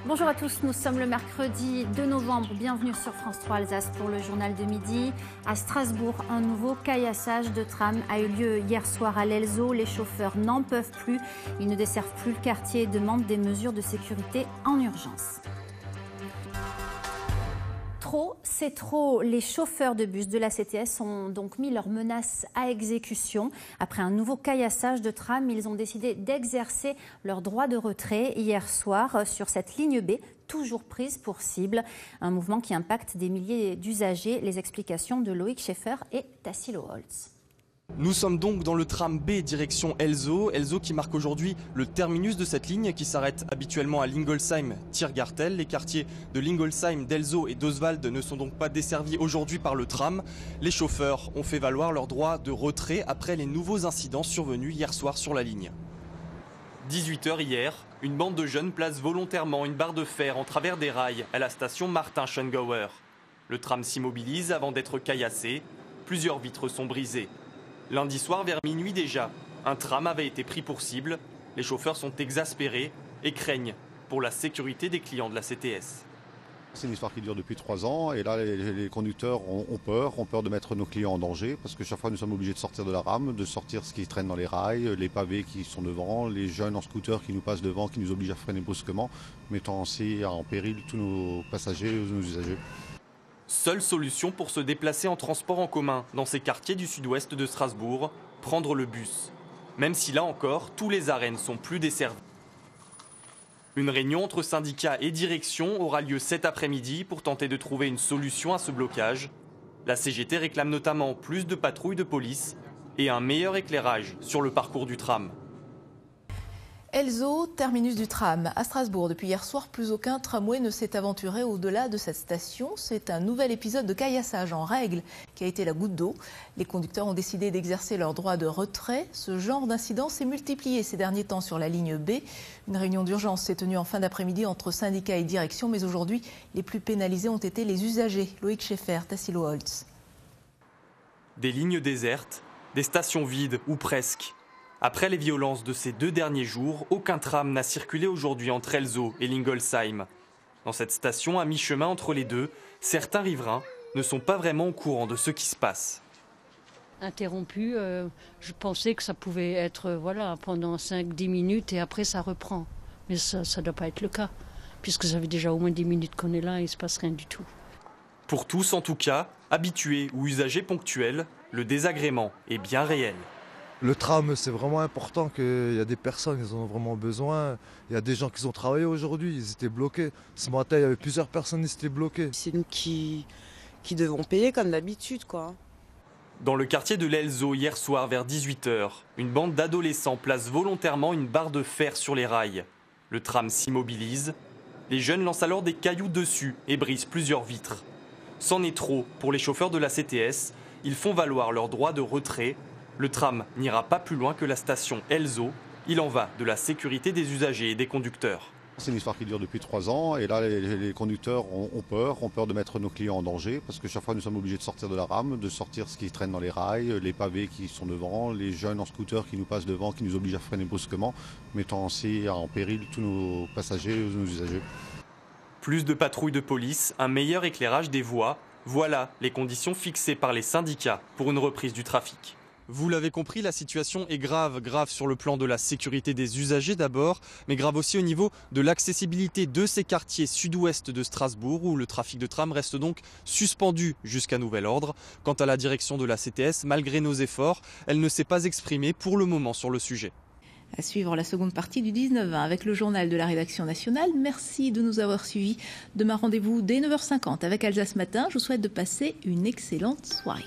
Bonjour à tous, nous sommes le mercredi 2 novembre. Bienvenue sur France 3 Alsace pour le journal de midi. À Strasbourg, un nouveau caillassage de tram a eu lieu hier soir à l'Elzo. Les chauffeurs n'en peuvent plus. Ils ne desservent plus le quartier et demandent des mesures de sécurité en urgence. Trop, c'est trop. Les chauffeurs de bus de la CTS ont donc mis leurs menaces à exécution. Après un nouveau caillassage de tram, ils ont décidé d'exercer leur droit de retrait hier soir sur cette ligne B, toujours prise pour cible. Un mouvement qui impacte des milliers d'usagers. Les explications de Loïc Schaeffer et Tassilo Holtz. Nous sommes donc dans le tram B direction Elzo qui marque aujourd'hui le terminus de cette ligne qui s'arrête habituellement à Lingolsheim-Tiergarten. Les quartiers de Lingolsheim, d'Elzo et d'Oswald ne sont donc pas desservis aujourd'hui par le tram. Les chauffeurs ont fait valoir leur droit de retrait après les nouveaux incidents survenus hier soir sur la ligne. 18h hier, une bande de jeunes place volontairement une barre de fer en travers des rails à la station Martin-Schongauer. Le tram s'immobilise avant d'être caillassé. Plusieurs vitres sont brisées. Lundi soir, vers minuit déjà, un tram avait été pris pour cible. Les chauffeurs sont exaspérés et craignent pour la sécurité des clients de la CTS. C'est une histoire qui dure depuis 3 ans et là les conducteurs ont peur de mettre nos clients en danger parce que chaque fois nous sommes obligés de sortir de la rame, de sortir ce qui traîne dans les rails, les pavés qui sont devant, les jeunes en scooter qui nous passent devant, qui nous obligent à freiner brusquement, mettant ainsi en péril tous nos passagers et nos usagers. Seule solution pour se déplacer en transport en commun dans ces quartiers du sud-ouest de Strasbourg, prendre le bus. Même si là encore, tous les arrêts ne sont plus desservis. Une réunion entre syndicats et direction aura lieu cet après-midi pour tenter de trouver une solution à ce blocage. La CGT réclame notamment plus de patrouilles de police et un meilleur éclairage sur le parcours du tram. Elzo, terminus du tram. À Strasbourg, depuis hier soir, plus aucun tramway ne s'est aventuré au-delà de cette station. C'est un nouvel épisode de caillassage en règle qui a été la goutte d'eau. Les conducteurs ont décidé d'exercer leur droit de retrait. Ce genre d'incident s'est multiplié ces derniers temps sur la ligne B. Une réunion d'urgence s'est tenue en fin d'après-midi entre syndicats et direction, mais aujourd'hui, les plus pénalisés ont été les usagers. Loïc Schaeffer, Tassilo Holtz. Des lignes désertes, des stations vides ou presque. Après les violences de ces 2 derniers jours, aucun tram n'a circulé aujourd'hui entre Elzo et Lingolsheim. Dans cette station, à mi-chemin entre les deux, certains riverains ne sont pas vraiment au courant de ce qui se passe. Interrompu, je pensais que ça pouvait être pendant 5-10 minutes et après ça reprend. Mais ça ne doit pas être le cas, puisque ça fait déjà au moins 10 minutes qu'on est là et il ne se passe rien du tout. Pour tous en tout cas, habitués ou usagers ponctuels, le désagrément est bien réel. Le tram, c'est vraiment important qu'il y a des personnes qui en ont vraiment besoin. Il y a des gens qui ont travaillé aujourd'hui, ils étaient bloqués. Ce matin, il y avait plusieurs personnes qui étaient bloquées. C'est nous qui devons payer comme d'habitude, quoi. Dans le quartier de l'Elzo, hier soir vers 18h, une bande d'adolescents place volontairement une barre de fer sur les rails. Le tram s'immobilise. Les jeunes lancent alors des cailloux dessus et brisent plusieurs vitres. C'en est trop pour les chauffeurs de la CTS. Ils font valoir leur droit de retrait. Le tram n'ira pas plus loin que la station Elzo. Il en va de la sécurité des usagers et des conducteurs. C'est une histoire qui dure depuis 3 ans et là les conducteurs ont peur de mettre nos clients en danger parce que chaque fois nous sommes obligés de sortir de la rame, de sortir ce qui traîne dans les rails, les pavés qui sont devant, les jeunes en scooter qui nous passent devant, qui nous obligent à freiner brusquement, mettant ainsi en péril tous nos passagers et nos usagers. Plus de patrouilles de police, un meilleur éclairage des voies, voilà les conditions fixées par les syndicats pour une reprise du trafic. Vous l'avez compris, la situation est grave sur le plan de la sécurité des usagers d'abord, mais grave aussi au niveau de l'accessibilité de ces quartiers sud-ouest de Strasbourg où le trafic de tram reste donc suspendu jusqu'à nouvel ordre. Quant à la direction de la CTS, malgré nos efforts, elle ne s'est pas exprimée pour le moment sur le sujet. À suivre la seconde partie du 19-20 avec le journal de la rédaction nationale. Merci de nous avoir suivis. Demain, rendez-vous dès 9h50 avec Alsace Matin. Je vous souhaite de passer une excellente soirée.